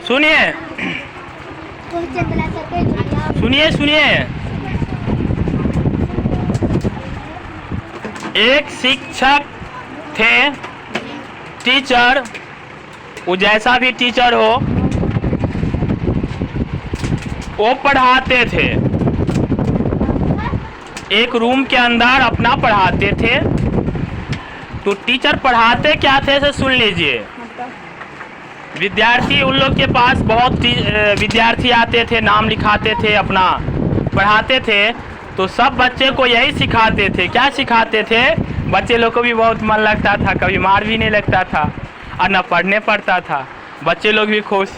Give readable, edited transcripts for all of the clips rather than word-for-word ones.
सुनिए सुनिए सुनिए, एक शिक्षक थे, टीचर, वो जैसा भी टीचर हो वो पढ़ाते थे, एक रूम के अंदर अपना पढ़ाते थे। तो टीचर पढ़ाते क्या थे से सुन लीजिए। विद्यार्थी, उन लोग के पास बहुत विद्यार्थी आते थे, नाम लिखाते थे, अपना पढ़ाते थे। तो सब बच्चे को यही सिखाते थे। क्या सिखाते थे? बच्चे लोग को भी बहुत मन लगता था, कभी मार भी नहीं लगता था और न पढ़ने पड़ता था, बच्चे लोग भी खुश।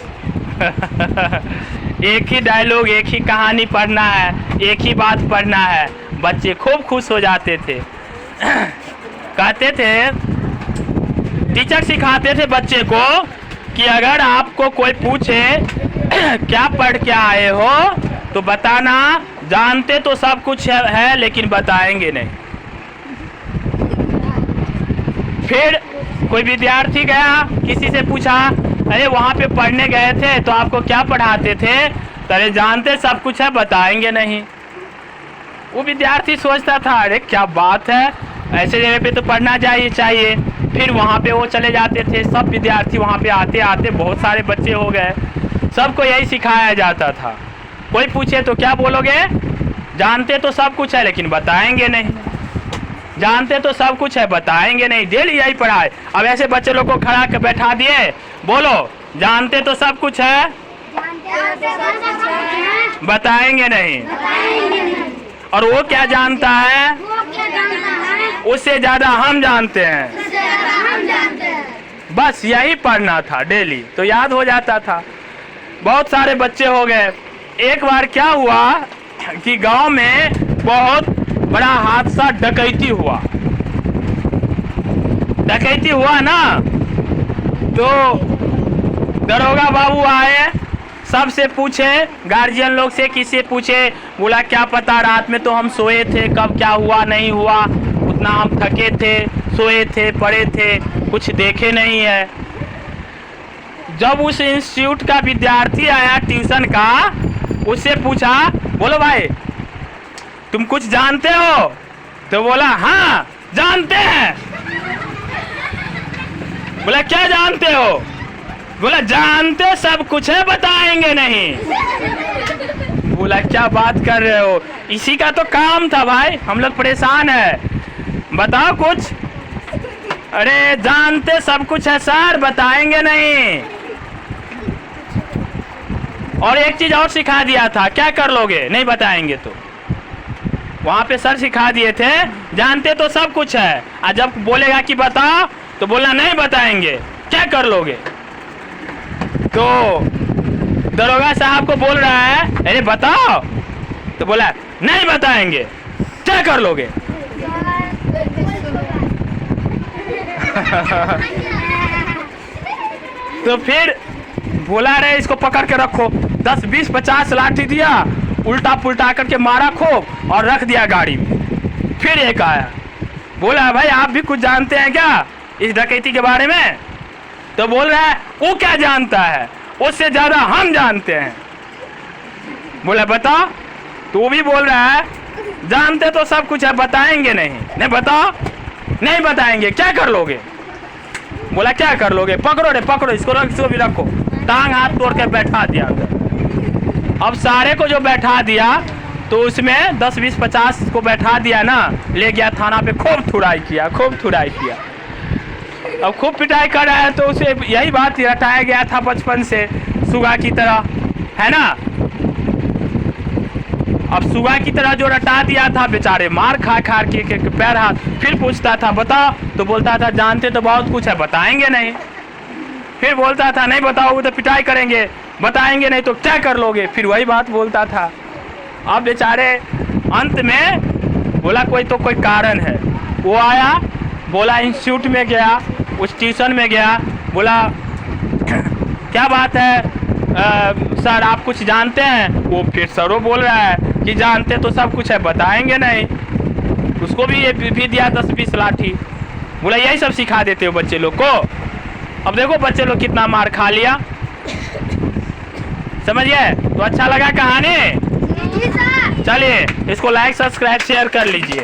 एक ही डायलॉग, एक ही कहानी पढ़ना है, एक ही बात पढ़ना है, बच्चे खूब खुश हो जाते थे। कहते थे, टीचर सिखाते थे बच्चे को कि अगर आपको कोई पूछे क्या पढ़ के आए हो तो बताना, जानते तो सब कुछ है लेकिन बताएंगे नहीं। फिर कोई विद्यार्थी गया, किसी से पूछा, अरे वहाँ पे पढ़ने गए थे तो आपको क्या पढ़ाते थे? तो अरे जानते सब कुछ है, बताएंगे नहीं। वो विद्यार्थी सोचता था, अरे क्या बात है, ऐसे जगह पे तो पढ़ना चाहिए। फिर वहाँ पे वो चले जाते थे, सब विद्यार्थी वहाँ पे आते आते बहुत सारे बच्चे हो गए, सबको यही सिखाया जाता था। कोई पूछे तो क्या बोलोगे? जानते तो सब कुछ है लेकिन बताएंगे नहीं, जानते तो सब कुछ है बताएंगे नहीं, डेली यही पढ़ाए। अब ऐसे बच्चे लोग को खड़ा कर बैठा दिए, बोलो जानते तो सब कुछ है, बताएंगे नहीं। और वो क्या जानता है? उससे ज्यादा हम जानते हैं। बस यही पढ़ना था डेली, तो याद हो जाता था। बहुत सारे बच्चे हो गए। एक बार क्या हुआ कि गांव में बहुत बड़ा हादसा, डकैती हुआ ना। तो दरोगा बाबू आए, सबसे पूछे, गार्जियन लोग से किससे पूछे, बोला क्या पता, रात में तो हम सोए थे, कब क्या हुआ नहीं हुआ, उतना हम थके थे, सोए थे, पड़े थे, कुछ देखे नहीं है। जब उस इंस्टीट्यूट का विद्यार्थी आया ट्यूशन का, उससे पूछा, बोलो भाई तुम कुछ जानते हो? तो बोला हाँ जानते हैं। बोला क्या जानते हो? बोला जानते सब कुछ है, बताएंगे नहीं। बोला क्या बात कर रहे हो, इसी का तो काम था भाई, हम लोग परेशान है, बताओ कुछ। अरे जानते सब कुछ है सर, बताएंगे नहीं। और एक चीज और सिखा दिया था, क्या कर लोगे नहीं बताएंगे तो? वहां पे सर सिखा दिए थे, जानते तो सब कुछ है, और जब बोलेगा कि बताओ तो बोलना नहीं बताएंगे, क्या कर लोगे? तो दरोगा साहब को बोल रहा है, अरे बताओ, तो बोला नहीं बताएंगे, क्या कर लोगे? तो फिर बोला, रहे इसको पकड़ के रखो। 10, 20, 50 लाठी दिया, उल्टा पुल्टा करके मारा खूब और रख दिया गाड़ी में। फिर एक आया, बोला भाई आप भी कुछ जानते हैं क्या इस डकैती के बारे में? तो बोल रहा है वो क्या जानता है, उससे ज्यादा हम जानते हैं। बोला बताओ। तो वो भी बोल रहा है जानते तो सब कुछ है, बताएंगे नहीं। नहीं बताओ, नहीं बताएंगे, क्या कर लोगे? बोला क्या कर लोगे? पकड़ो रे पकड़ो, इसको रख, इसको भी रखो। टांग हाथ तोड़ के बैठा दिया। अब सारे को जो बैठा दिया तो उसमें 10, 20, 50 को बैठा दिया ना, ले गया थाना पे, खूब थुड़ाई किया। अब खूब पिटाई कर रहा है तो उसे यही बात रटाया गया था बचपन से, सुगा की तरह, है ना। अब सुगा की तरह जो रटा दिया था, बेचारे मार खा के पैर हाथ। फिर पूछता था बताओ, तो बोलता था जानते तो बहुत कुछ है, बताएंगे नहीं। फिर बोलता था नहीं बताओगे तो पिटाई करेंगे, बताएंगे नहीं तो क्या कर लोगे? फिर वही बात बोलता था। अब बेचारे अंत में बोला कोई कारण है। वो आया, बोला इंस्टीट्यूट में गया, उस ट्यूशन में गया, बोला क्या बात है सर आप कुछ जानते हैं? वो फिर सरो बोल रहा है कि जानते तो सब कुछ है, बताएंगे नहीं। उसको भी दिया 10, 20 लाठी। बोला यही सब सिखा देते हो बच्चे लोग को। अब देखो बच्चे लोग कितना मार खा लिया। समझ गए? तो अच्छा लगा कहानी? जी सर। चलिए इसको लाइक सब्सक्राइब शेयर कर लीजिए।